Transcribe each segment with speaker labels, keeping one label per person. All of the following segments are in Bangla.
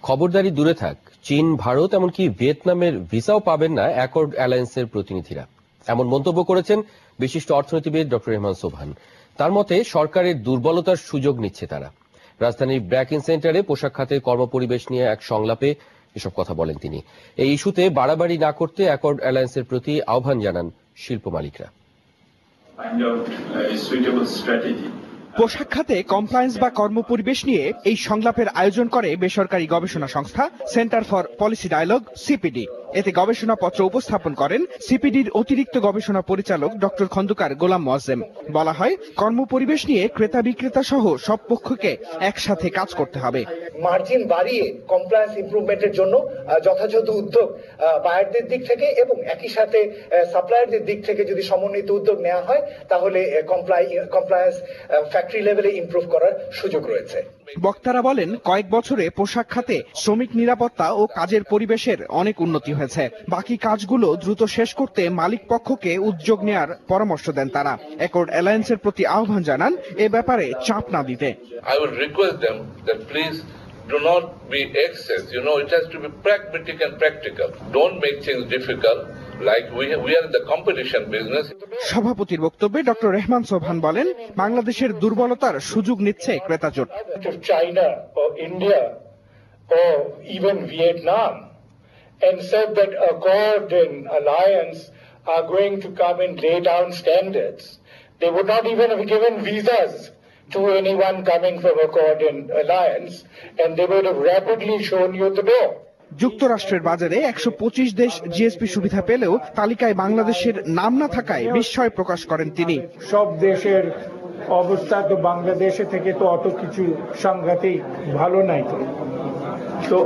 Speaker 1: খবরদারি দূরে থাক, চীন, ভারত এমনকি ভিয়েতনামের ভিসাও পাবেন না অ্যাকর্ড অ্যালায়েন্সের প্রতিনিধিরা, এমন মন্তব্য করেছেন বিশিষ্ট অর্থনীতিবিদ ডক্টর রেহমান সোবহান। তার মতে সরকারের দুর্বলতার সুযোগ নিচ্ছে তারা। রাজধানীর ব্র্যাকিন সেন্টারে পোশাক খাতে কর্মপরিবেশ নিয়ে এক সংলাপে এসব কথা বলেন তিনি। এই ইস্যুতে বাড়াবাড়ি না করতে অ্যাকর্ড অ্যালায়েন্সের প্রতি আহ্বান জানান শিল্প মালিকরা।
Speaker 2: পোশাক খাতে কমপ্লায়েন্স বা কর্মপরিবেশ নিয়ে এই সংলাপের আয়োজন করে বেসরকারি গবেষণা সংস্থা Centre for Policy Dialogue CPD. এতে গবেষণাপত্র উপস্থাপন করেন সিপিডির অতিরিক্ত গবেষণা পরিচালক ডক্টর খন্দকার গোলাম মোয়াজ্জেম। বলা হয়, কর্মপরিবেশ নিয়ে ক্রেতা বিক্রেতা সহ সব পক্ষকে একসাথে কাজ করতে হবে।
Speaker 3: মার্জিন বাড়িয়ে কমপ্লায়েন্স ইমপ্রুভমেন্টের জন্য যথাযথ উদ্যোগ বায়ারদের দিক থেকে এবং একই সাথে সাপ্লায়ারদের দিক থেকে যদি সমন্বিত উদ্যোগ নেওয়া হয়, তাহলে কমপ্লায়েন্স ফ্যাক্টরি লেভেলে ইমপ্রুভ করার সুযোগ রয়েছে।
Speaker 2: বক্তারা বলেন, কয়েক বছরে পোশাক খাতে শ্রমিক নিরাপত্তা ও কাজের পরিবেশের অনেক উন্নতি হয়েছে। বাকি কাজগুলো দ্রুত শেষ করতে মালিক পক্ষকে উদ্যোগ নেয়ার পরামর্শ দেন তারা। অ্যাকর্ড অ্যালায়েন্সের প্রতি আহ্বান জানান এ ব্যাপারে চাপ না দিতে।
Speaker 4: I would request them that please do not be excess. It has to be pragmatic and practical. Don't make things difficult. Like we are in the competition business.
Speaker 2: সভাপতির বক্তব্যে ডক্টর রেহমান সোবহান বলেন, বাংলাদেশের দুর্বলতার সুযোগ নিচ্ছে ক্রেতা জোট।
Speaker 3: চাইনা ও ইন্ডিয়া ও even Vietnam and said that Accord and Alliance are going to come and lay down standards. They would not even have given visas to anyone coming from Accord and Alliance, and they would have rapidly shown you the door.
Speaker 2: যুক্তরাষ্ট্রের বাজারে 125 দেশ জিএসপি সুবিধা পেলেও তালিকায় বাংলাদেশের নাম না থাকায় বিস্ময় প্রকাশ করেন তিনি।
Speaker 5: সব দেশের অবস্থা তো বাংলাদেশে থেকে তো অত কিছু সাংঘাতিক ভালো নাই। তো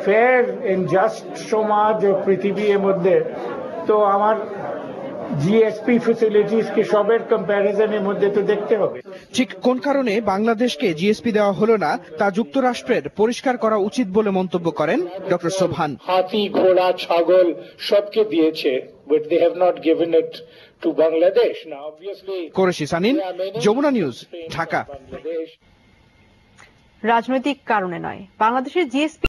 Speaker 5: ফেয়ার এন্ড জাস্ট সমাজ ও পৃথিবীর মধ্যে তো আমার জিএসপি ফ্যাসিলিটিস কে সবের কম্প্যারিজনের মধ্যে তো দেখতে হবে।
Speaker 2: ঠিক কোন কারণে বাংলাদেশকে জিএসপি দেওয়া হলো না তা যুক্তরাষ্ট্রের পরিষ্কার করা উচিত বলে মন্তব্য করেন ডক্টর সোবহান।
Speaker 3: হাতি, ঘোড়া, ছাগল সবকে দিয়েছে, but they have not given it to Bangladesh. Now obviously
Speaker 2: Qureshi Sanin, Jamuna news, Dhaka.
Speaker 6: রাজনৈতিক কারণে নয়, বাংলাদেশের জিএসপি